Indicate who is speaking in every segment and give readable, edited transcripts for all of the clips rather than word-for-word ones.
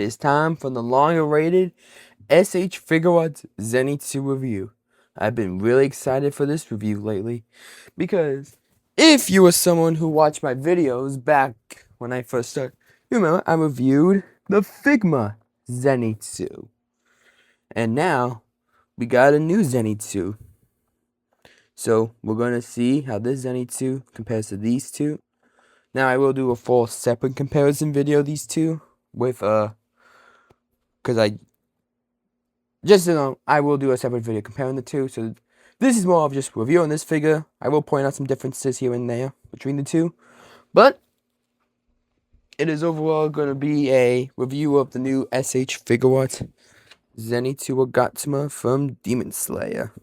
Speaker 1: It's time for the long-awaited Shf Zenitsu review. I've been really excited for this review lately because if you were someone who watched my videos back when I first started, you remember I reviewed the Figma Zenitsu. And now we got a new Zenitsu. So we're going to see how this Zenitsu compares to these two. Now I will do a full separate comparison video of these two with because I will do a separate video comparing the two. So this is more of just reviewing this figure. I will point out some differences here and there between the two, but it is overall going to be a review of the new SH Figure Art Zenitsu Agatsuma from Demon Slayer.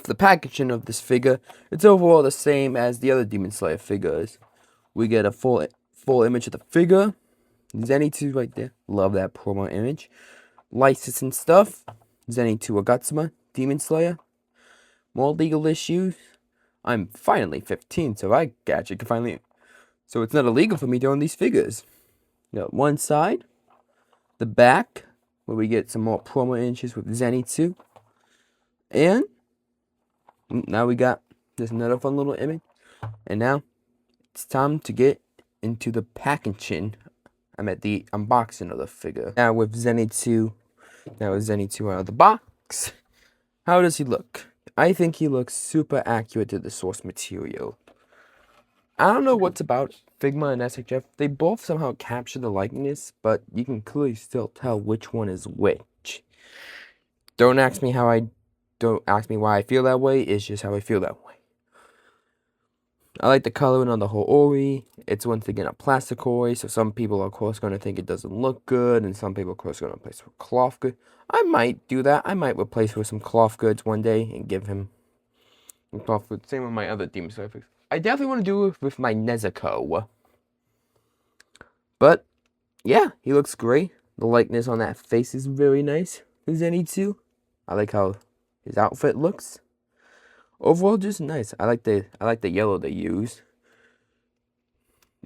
Speaker 1: The packaging of this figure, it's overall the same as the other Demon Slayer figures. We get a full image of the figure. Zenitsu right there. Love that promo image. License and stuff. Zenitsu Agatsuma, Demon Slayer. More legal issues. I'm finally 15, so I actually can finally. So it's not illegal for me to own these figures. You got one side, the back, where we get some more promo images with Zenitsu. And now we got this another fun little image. And now it's time to get into the packaging. I'm at the unboxing of the figure. Now with Zenitsu out of the box. How does he look? I think he looks super accurate to the source material. I don't know what's about Figma and SHF. They both somehow capture the likeness, but you can clearly still tell which one is which. Don't ask me why I feel that way. It's just how I feel that way. I like the coloring on the whole Ori. It's once again a plastic Ori, so some people are of course going to think it doesn't look good, and some people of course are going to replace it with cloth goods. I might do that. I might replace it with some cloth goods one day and give him cloth goods. Same with my other Demon Slayer figures. I definitely want to do it with my Nezuko. But yeah, he looks great. The likeness on that face is very nice. Zenitsu. I like how his outfit looks. Overall, just nice. I like the yellow they use.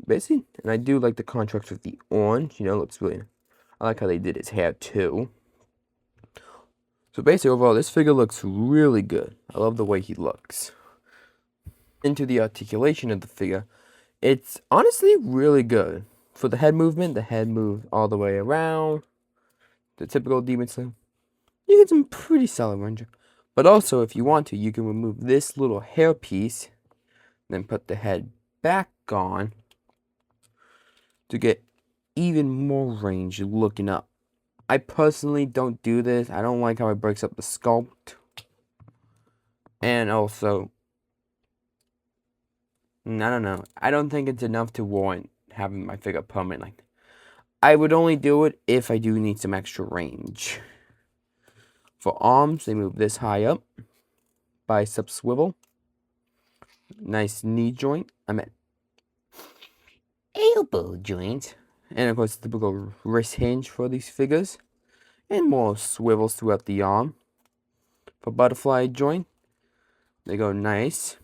Speaker 1: Basically, and I do like the contrast with the orange. You know, it looks really. I like how they did his hair too. So basically, overall, this figure looks really good. I love the way he looks. Into the articulation of the figure, it's honestly really good. For the head movement, the head moves all the way around. The typical Demon Slayer. You get some pretty solid range. But also, if you want to, you can remove this little hair piece, then put the head back on to get even more range looking up. I personally don't do this. I don't like how it breaks up the sculpt. And also, I don't know. I don't think it's enough to warrant having my figure permanent like that. I would only do it if I do need some extra range. For arms, they move this high up. Bicep swivel. Nice knee joint. I'm at elbow joint. And of course, typical wrist hinge for these figures. And more swivels throughout the arm. For butterfly joint, they go nice.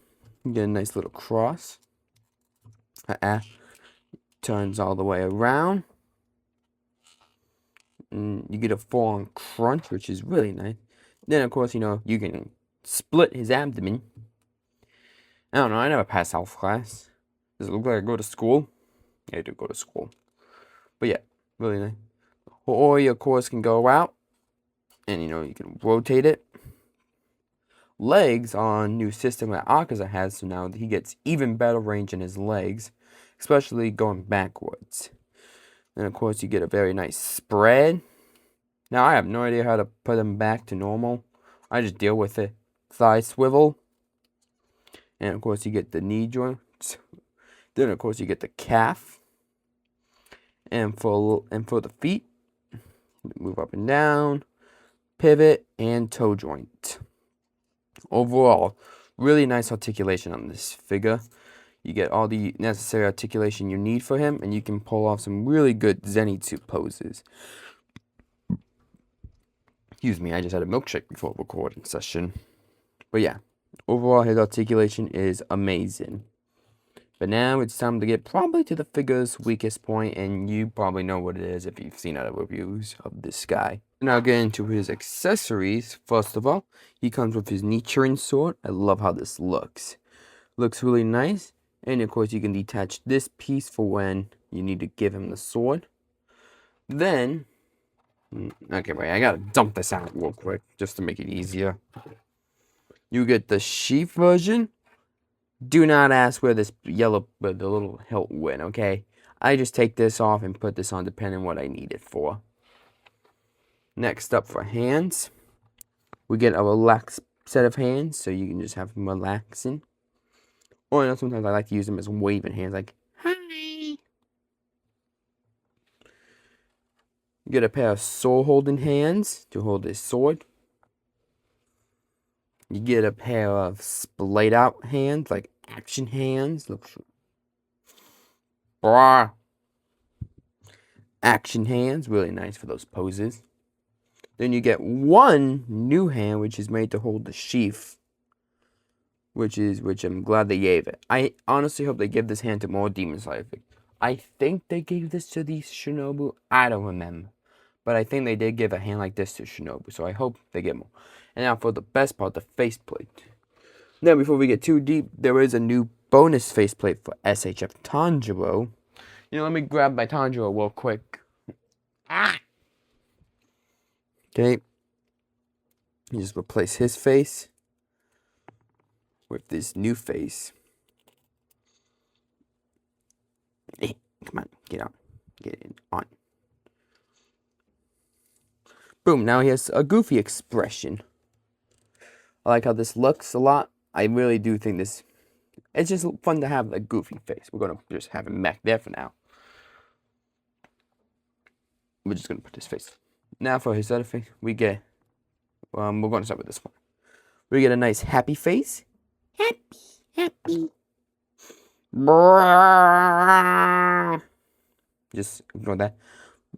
Speaker 1: You get a nice little cross. Turns all the way around. And you get a full-on crunch, which is really nice. Then, of course, you know, you can split his abdomen. I don't know, I never passed health class. Does it look like I go to school? Yeah, I do go to school. But yeah, really nice. Or you, of course, can go out. And, you know, you can rotate it. Legs on new system that Akaza has, so now he gets even better range in his legs. Especially going backwards. And of course you get a very nice spread. Now I have no idea how to put them back to normal. I just deal with it. Thigh swivel. And of course you get the knee joints. Then of course you get the calf. And for the feet, move up and down, pivot, and toe joint. Overall, really nice articulation on this figure. You get all the necessary articulation you need for him, and you can pull off some really good Zenitsu poses. Excuse me, I just had a milkshake before recording session. But yeah, overall his articulation is amazing. But now it's time to get probably to the figure's weakest point, and you probably know what it is if you've seen other reviews of this guy. Now get into his accessories. First of all, he comes with his Nichiren sword. I love how this looks. Looks really nice. And of course you can detach this piece for when you need to give him the sword. Then, okay, wait, I gotta dump this out real quick just to make it easier. You get the Shf version. Do not ask where this the little hilt went, okay? I just take this off and put this on depending on what I need it for. Next up for hands, we get a relaxed set of hands, so you can just have them relaxing. Or you know, sometimes I like to use them as waving hands, like, hi. You get a pair of sword holding hands to hold his sword. You get a pair of splayed out hands, like action hands. Look for action hands, really nice for those poses. Then you get one new hand, which is made to hold the sheath, which I'm glad they gave it. I honestly hope they give this hand to more Demon Slayer. I think they gave this to the Shinobu. I don't remember, but I think they did give a hand like this to Shinobu. So I hope they get more. And now for the best part, the faceplate. Now before we get too deep, there is a new bonus faceplate for SHF Tanjiro. You know, let me grab my Tanjiro real quick. Okay. You just replace his face with this new face. Hey, come on, get out. Get it on. Boom, now he has a goofy expression. I like how this looks a lot. I really do think this... It's just fun to have a goofy face. We're going to just have him back there for now. We're just going to put his face. Now for his other face, we get... we're going to start with this one. We get a nice happy face. Happy. Just ignore that.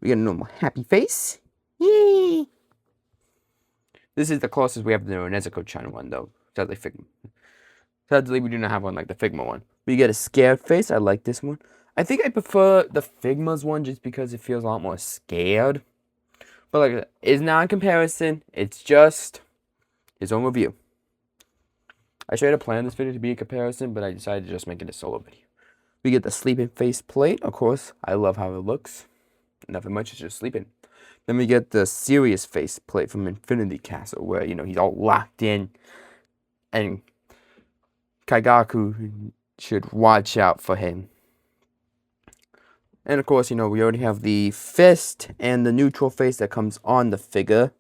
Speaker 1: We get a normal happy face. Yay! This is the closest we have to the Nezuko-chan one, though. Sadly, we do not have one like the Figma one. We get a scared face. I like this one. I think I prefer the Figma's one just because it feels a lot more scared. But like, it's not a comparison. It's just his own review. I tried to plan this video to be a comparison, but I decided to just make it a solo video. We get the sleeping face plate. Of course, I love how it looks. Nothing much, it's just sleeping. Then we get the serious face plate from Infinity Castle, where, you know, he's all locked in. And Kaigaku should watch out for him. And of course, you know, we already have the fist and the neutral face that comes on the figure.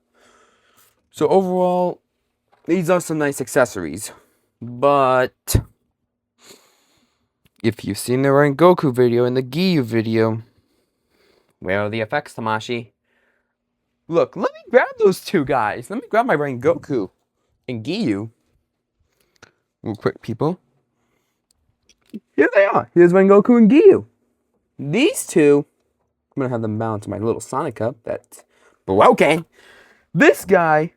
Speaker 1: So overall, these are some nice accessories. But if you've seen the Rengoku video and the Giyu video, where are the effects, Tamashi? Look, let me grab those two guys. Let me grab my Rengoku and Giyu. Real quick, people. Here they are. Here's Rengoku and Giyu. These two, I'm going to have them bound to my little Sonic cup that's broken. This guy,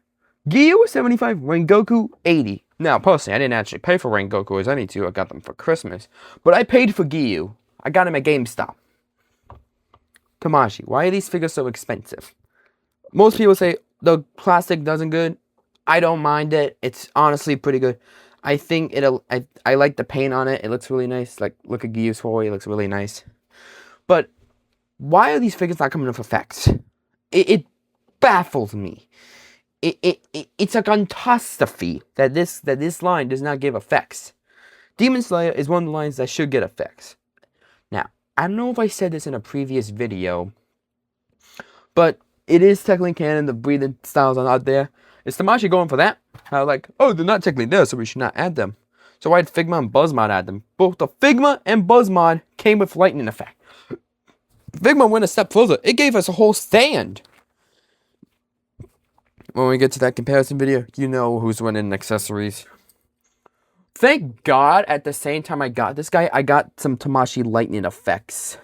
Speaker 1: Giyu was 75, Rengoku 80. Now, personally, I didn't actually pay for Rengoku as I need to. I got them for Christmas. But I paid for Giyu. I got him at GameStop. Tamashi, why are these figures so expensive? Most people say the plastic doesn't good. I don't mind it. It's honestly pretty good. I think I like the paint on it. It looks really nice. Like, look at Giyu's toy. It looks really nice. But why are these figures not coming with effects? It baffles me. It's a catastrophe that this line does not give effects. Demon Slayer is one of the lines that should get effects. Now, I don't know if I said this in a previous video, but it is technically canon. The breathing styles are not there. Is Tamashi going for that? Like, oh, they're not technically there, so we should not add them. So why did Figma and Buzzmod add them? Both the Figma and Buzzmod came with lightning effect. Figma went a step further. It gave us a whole stand. When we get to that comparison video, you know who's winning accessories. Thank God, at the same time I got this guy, I got some Tamashi lightning effects.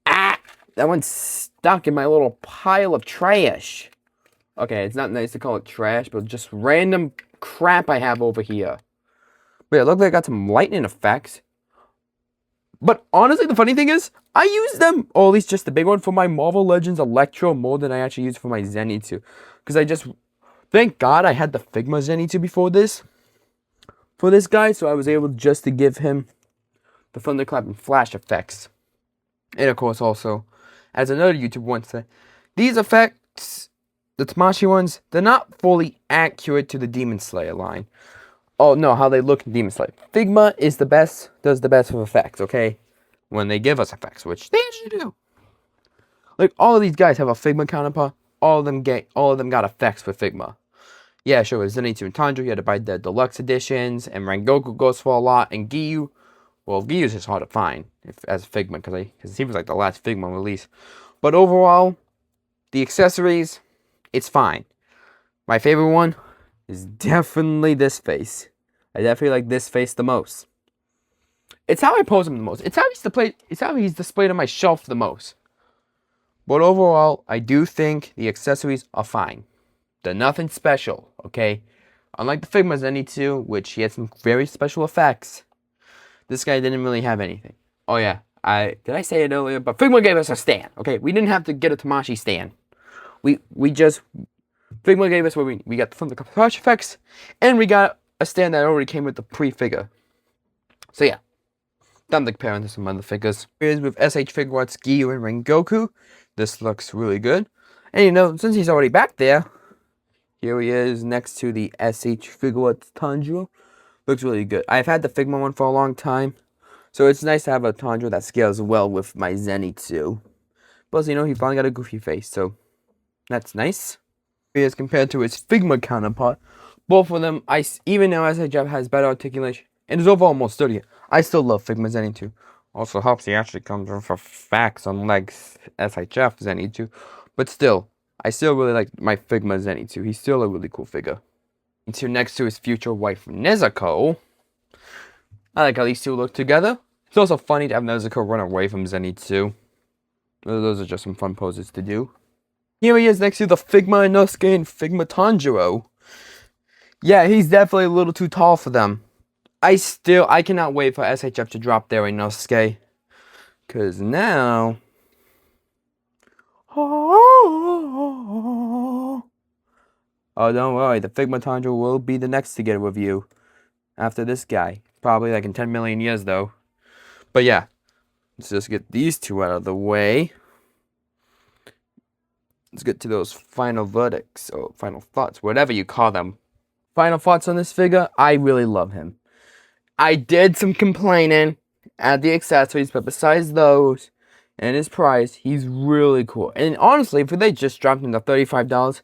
Speaker 1: Ah! That one's stuck in my little pile of trash. Okay, it's not nice to call it trash, but just random crap I have over here. But yeah, look like I got some lightning effects. But honestly, the funny thing is, I use them, or at least just the big one, for my Marvel Legends Electro more than I actually use for my Zenitsu. Because I just, thank God I had the Figma Zenitsu before this, for this guy, so I was able just to give him the thunderclap and flash effects. And of course also, as another YouTuber once said, these effects, the Tamashii ones, they're not fully accurate to the Demon Slayer line. Oh no, how they look in Demon Slayer. Figma is the best, does the best with effects, okay? When they give us effects, which they actually do. Like, all of these guys have a Figma counterpart. All of them got effects with Figma. Yeah, sure, with Zenitsu and Tanjiro, you had to buy the deluxe editions, and Rengoku goes for a lot, and Giyu, well, Giyu's just hard to find as Figma, because he was like the last Figma release. But overall, the accessories, it's fine. My favorite one is definitely this face. I definitely like this face the most. It's how I pose him the most. It's how he's displayed on my shelf the most. But overall, I do think the accessories are fine. They're nothing special, okay? Unlike the Figma Zenitsu, which he had some very special effects, this guy didn't really have anything. Oh yeah, did I say it earlier? But Figma gave us a stand, okay? We didn't have to get a Tamashii stand. Figma gave us what we got from the flash effects, and we got a stand that already came with the pre-figure. So yeah, time to compare to some other figures. Here's with SH Figuarts Giyu and Rengoku. This looks really good. And you know, since he's already back there, here he is next to the SH Figuarts Tanjiro. Looks really good. I've had the Figma one for a long time, so it's nice to have a Tanjiro that scales well with my Zenitsu. Plus, you know, he finally got a goofy face, so that's nice. As compared to his Figma counterpart, both of them, even though SHF has better articulation and is overall more sturdier, I still love Figma Zenitsu. Also helps he actually comes in for facts unlike SHF Zenitsu, but still, I still really like my Figma Zenitsu. He's still a really cool figure. And so next to his future wife Nezuko, I like how these two look together. It's also funny to have Nezuko run away from Zenitsu. Those are just some fun poses to do. Here he is next to the Figma Inosuke and Figma Tanjiro. Yeah, he's definitely a little too tall for them. I cannot wait for SHF to drop their Inosuke. Because now... Oh, don't worry, the Figma Tanjiro will be the next to get a review. After this guy. Probably like in 10 million years though. But yeah, let's just get these two out of the way. Let's get to those final verdicts, or final thoughts, whatever you call them. Final thoughts on this figure, I really love him. I did some complaining at the accessories, but besides those, and his price, he's really cool. And honestly, if they just dropped him to $35,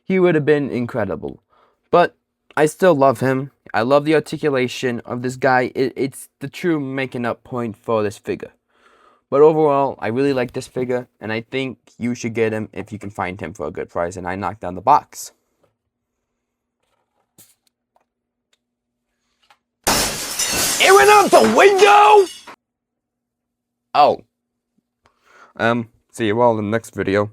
Speaker 1: he would have been incredible. But I still love him. I love the articulation of this guy. It's the true making up point for this figure. But overall, I really like this figure, and I think you should get him if you can find him for a good price, and I knocked down the box. It went out the window! Oh. See you all in the next video.